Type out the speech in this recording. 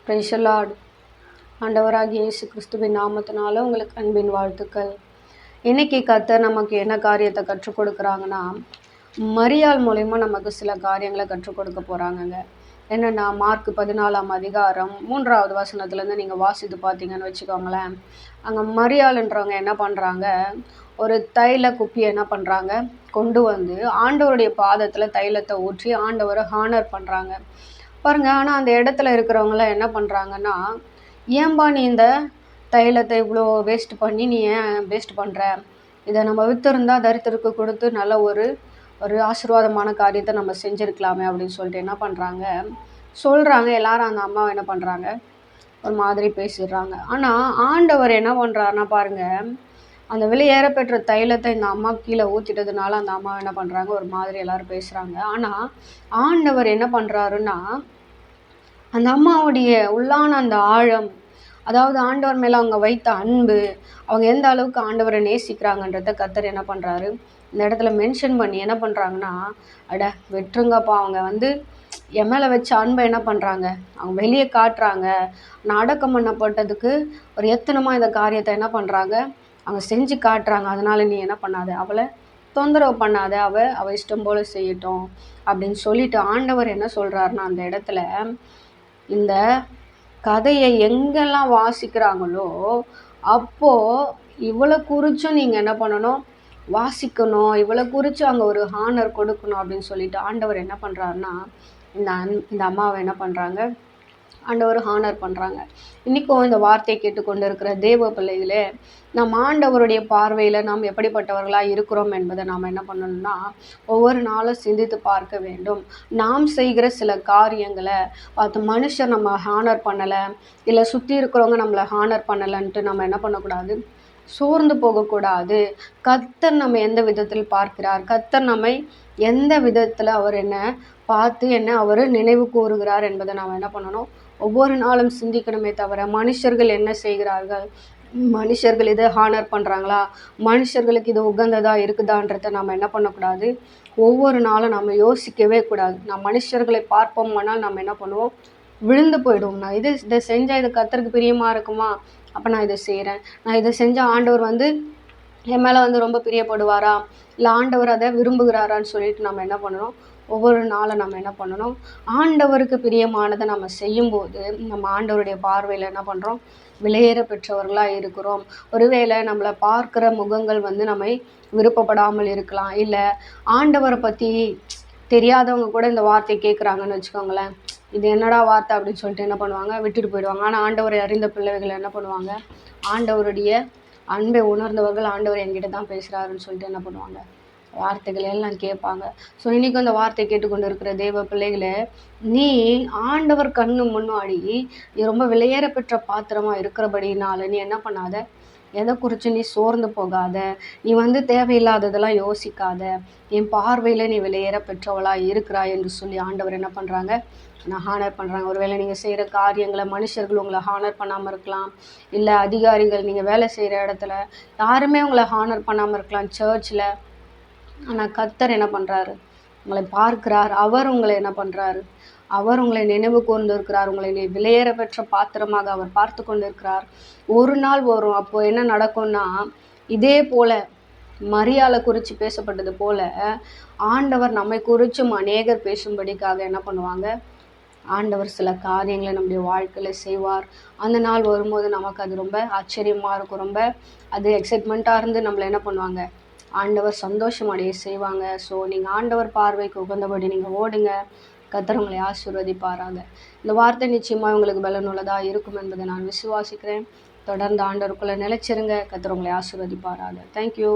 Praise the Lord. ஆண்டவராகிய இயேசு கிறிஸ்துவின் நாமத்தினால உங்களுக்கு அன்பின் வாழ்த்துக்கள். இன்னைக்கு கர்த்தர் நமக்கு என்ன காரியத்தை கற்றுக் கொடுக்குறாங்கன்னா, மரியாள் மூலயமா நமக்கு சில காரியங்களை கற்றுக் கொடுக்க போகிறாங்கங்க. என்னென்னா, மார்க் 14ஆம் அதிகாரம் 3வது வசனத்துலேருந்து நீங்கள் வாசித்து பார்த்தீங்கன்னு வச்சுக்கோங்களேன். அங்கே மரியாள்ன்றவங்க என்ன பண்ணுறாங்க, ஒரு தைல குப்பியை என்ன பண்ணுறாங்க, கொண்டு வந்து ஆண்டவருடைய பாதத்தில் தைலத்தை ஊற்றி ஆண்டவரை ஹானர் பண்ணுறாங்க பாருங்க. ஆனால் அந்த இடத்துல இருக்கிறவங்களாம் என்ன பண்ணுறாங்கன்னா, ஏன்பா நீ இந்த தைலத்தை இவ்வளோ வேஸ்ட் பண்ணி நீ ஏன் வேஸ்ட் பண்ணுற, இதை நம்ம விற்றுருந்தா தரித்திற்கு கொடுத்து நல்ல ஒரு ஆசீர்வாதமான காரியத்தை நம்ம செஞ்சுருக்கலாமே அப்படின்னு சொல்லிட்டு என்ன பண்ணுறாங்க சொல்கிறாங்க. எல்லாரும் அந்த அம்மாவை என்ன பண்ணுறாங்க, ஒரு மாதிரி பேசிடுறாங்க. ஆனால் ஆண்டவர் என்ன பண்ணுறாருன்னா பாருங்கள், அந்த வெளியேற பெற்ற தைலத்தை இந்த அம்மா கீழே ஊற்றிட்டதுனால அந்த அம்மா என்ன பண்ணுறாங்க, ஒரு மாதிரி எல்லோரும் பேசுகிறாங்க. ஆனால் ஆண்டவர் என்ன பண்ணுறாருன்னா, அந்த அம்மாவுடைய உள்ளான அந்த ஆழம், அதாவது ஆண்டவர் மேலே அவங்க வைத்த அன்பு, அவங்க எந்த அளவுக்கு ஆண்டவரை நேசிக்கிறாங்கன்றத கர்த்தர் என்ன பண்ணுறாரு இந்த இடத்துல மென்ஷன் பண்ணி என்ன பண்ணுறாங்கன்னா, அட வெற்றுங்கப்பா, அவங்க வந்து என் மேலே வச்ச அன்பை என்ன பண்ணுறாங்க, அவங்க வெளியே காட்டுறாங்க. நான் அடக்கம் பண்ணப்பட்டதுக்கு ஒரு எத்தனமாக இந்த காரியத்தை என்ன பண்ணுறாங்க, அவங்க செஞ்சு காட்டுறாங்க. அதனால் நீ என்ன பண்ணாத, அவளை தொந்தரவு பண்ணாத, அவள் இஷ்டம் போல் செய்யட்டும் அப்படின்னு சொல்லிட்டு ஆண்டவர் என்ன சொல்கிறாருன்னா, அந்த இடத்துல இந்த கதையை எங்கெல்லாம் வாசிக்கிறாங்களோ அப்போது இவளை குறித்தும் நீங்கள் என்ன பண்ணணும், வாசிக்கணும், இவளை குறித்து அங்கே ஒரு ஹானர் கொடுக்கணும் அப்படின்னு சொல்லிட்டு ஆண்டவர் என்ன பண்ணுறாருன்னா, இந்த அம்மாவை என்ன பண்ணுறாங்க, ஆண்டவர் ஹானர் பண்ணுறாங்க. இன்றைக்கும் இந்த வார்த்தையை கேட்டுக்கொண்டு இருக்கிற தேவ பிள்ளைகளே, நம்ம ஆண்டவருடைய பார்வையில் நாம் எப்படிப்பட்டவர்களாக இருக்கிறோம் என்பதை நாம் என்ன பண்ணணும்னா, ஒவ்வொரு நாளும் சிந்தித்து பார்க்க வேண்டும். நாம் செய்கிற சில காரியங்களை பார்த்து மனுஷர் நம்ம ஹானர் பண்ணலை, இல்லை சுற்றி இருக்கிறவங்க நம்மளை ஹானர் பண்ணலைன்ட்டு நம்ம என்ன பண்ணக்கூடாது, சோர்ந்து போகக்கூடாது. கர்த்தர் நம்ம எந்த விதத்தில் பார்க்கிறார், கர்த்தர் நம்மை எந்த விதத்தில் அவர் என்ன பார்த்து என்ன அவர் நினைவு கூறுகிறார் என்பதை நாம் என்ன பண்ணணும், ஒவ்வொரு நாளும் சிந்திக்கணுமே தவிர மனுஷர்கள் என்ன செய்கிறார்கள், மனுஷர்கள் இதை ஹானர் பண்ணுறாங்களா, மனுஷர்களுக்கு இது உகந்ததாக இருக்குதான்றதை நம்ம என்ன பண்ணக்கூடாது, ஒவ்வொரு நாளும் நம்ம யோசிக்கவே கூடாது. நாம் மனுஷர்களை பார்ப்போம்னால் நம்ம என்ன பண்ணுவோம், விழுந்து போயிடுவோம். நான் இதை செஞ்சால் இது கர்த்தருக்கு பிரியமாக இருக்குமா, அப்போ நான் இதை செய்கிறேன், நான் இதை செஞ்சால் ஆண்டவர் வந்து என் மேலே வந்து ரொம்ப பிரியப்படுவாரா, இல்லை ஆண்டவர் அதை விரும்புகிறாரான்னு சொல்லிட்டு நம்ம என்ன பண்ணணும், ஒவ்வொரு நாளும் நம்ம என்ன பண்ணணும், ஆண்டவருக்கு பிரியமானதை நம்ம செய்யும்போது நம்ம ஆண்டவருடைய பார்வையில் என்ன பண்ணுறோம், விலையேற பெற்றவர்களாக இருக்கிறோம். ஒருவேளை நம்மளை பார்க்குற முகங்கள் வந்து நம்மை விருப்பப்படாமல் இருக்கலாம், இல்லை ஆண்டவரை பற்றி தெரியாதவங்க கூட இந்த வார்த்தையை கேட்குறாங்கன்னு வச்சுக்கோங்களேன், இது என்னடா வார்த்தை அப்படின்னு சொல்லிட்டு என்ன பண்ணுவாங்க, விட்டுட்டு போயிடுவாங்க. ஆனால் ஆண்டவரை அறிந்த பிள்ளைகள் என்ன பண்ணுவாங்க, ஆண்டவருடைய அன்பை உணர்ந்தவர்கள் ஆண்டவர் என்கிட்ட தான் பேசுகிறாருன்னு சொல்லிட்டு என்ன பண்ணுவாங்க, வார்த்தைகளை எல்லாம் கேட்பாங்க. ஸோ இன்றைக்கும் அந்த வார்த்தை கேட்டுக்கொண்டு இருக்கிற தேவ பிள்ளைகளை, நீ ஆண்டவர் கண்ணு முன்னாடி நீ ரொம்ப விலையேற பெற்ற பாத்திரமாக இருக்கிறபடினால நீ என்ன பண்ணாத, எதை குறித்து நீ சோர்ந்து போகாத, நீ வந்து தேவையில்லாததெல்லாம் யோசிக்காத, என் பார்வையில் நீ விலையேற பெற்றவளாக இருக்கிறாய் என்று சொல்லி ஆண்டவர் என்ன பண்ணுறாங்க, நான் ஹானர் பண்ணுறாங்க. ஒருவேளை நீங்கள் செய்கிற காரியங்களை மனுஷர்கள் உங்களை ஹானர் பண்ணாமல் இருக்கலாம், இல்லை அதிகாரிகள் நீங்கள் வேலை செய்கிற இடத்துல யாருமே உங்களை ஹானர் பண்ணாமல் இருக்கலாம், சர்ச்சில். ஆனால் கர்த்தர் என்ன பண்ணுறாரு, உங்களை பார்க்கிறார், அவர் உங்களை என்ன பண்ணுறாரு, அவர் உங்களை நினைவு கூர்ந்து இருக்கிறார், உங்களை விலையேற பெற்ற பாத்திரமாக அவர் பார்த்து கொண்டு இருக்கிறார். ஒரு நாள் வரும், அப்போது என்ன நடக்கும்னா, இதே போல் மரியாளை குறித்து பேசப்பட்டது போல் ஆண்டவர் நம்மை குறித்தும் அநேகர் பேசும்படிக்காக என்ன பண்ணுவாங்க, ஆண்டவர் சில காரியங்களை நம்முடைய வாழ்க்கையில் செய்வார். அந்த நாள் வரும்போது நமக்கு அது ரொம்ப ஆச்சரியமாக இருக்கும், ரொம்ப அது எக்ஸைட்மெண்ட்டாக இருந்து நம்மளை என்ன பண்ணுவாங்க, ஆண்டவர் சந்தோஷம் அடைய செய்வாங்க. ஸோ நீங்கள் ஆண்டவர் பார்வைக்கு உகந்தபடி நீங்கள் ஓடுங்க, கர்த்தர் உங்களை ஆசீர்வதிப்பாராக. இந்த வார்த்தை நிச்சயமாக உங்களுக்கு பலனுள்ளதாக இருக்கும் என்பதை நான் விசுவாசிக்கிறேன். தொடர்ந்து ஆண்டவருக்குள்ளே நிலைச்சிருங்க, கர்த்தர் உங்களை ஆசீர்வதிப்பாராக. தேங்க்யூ.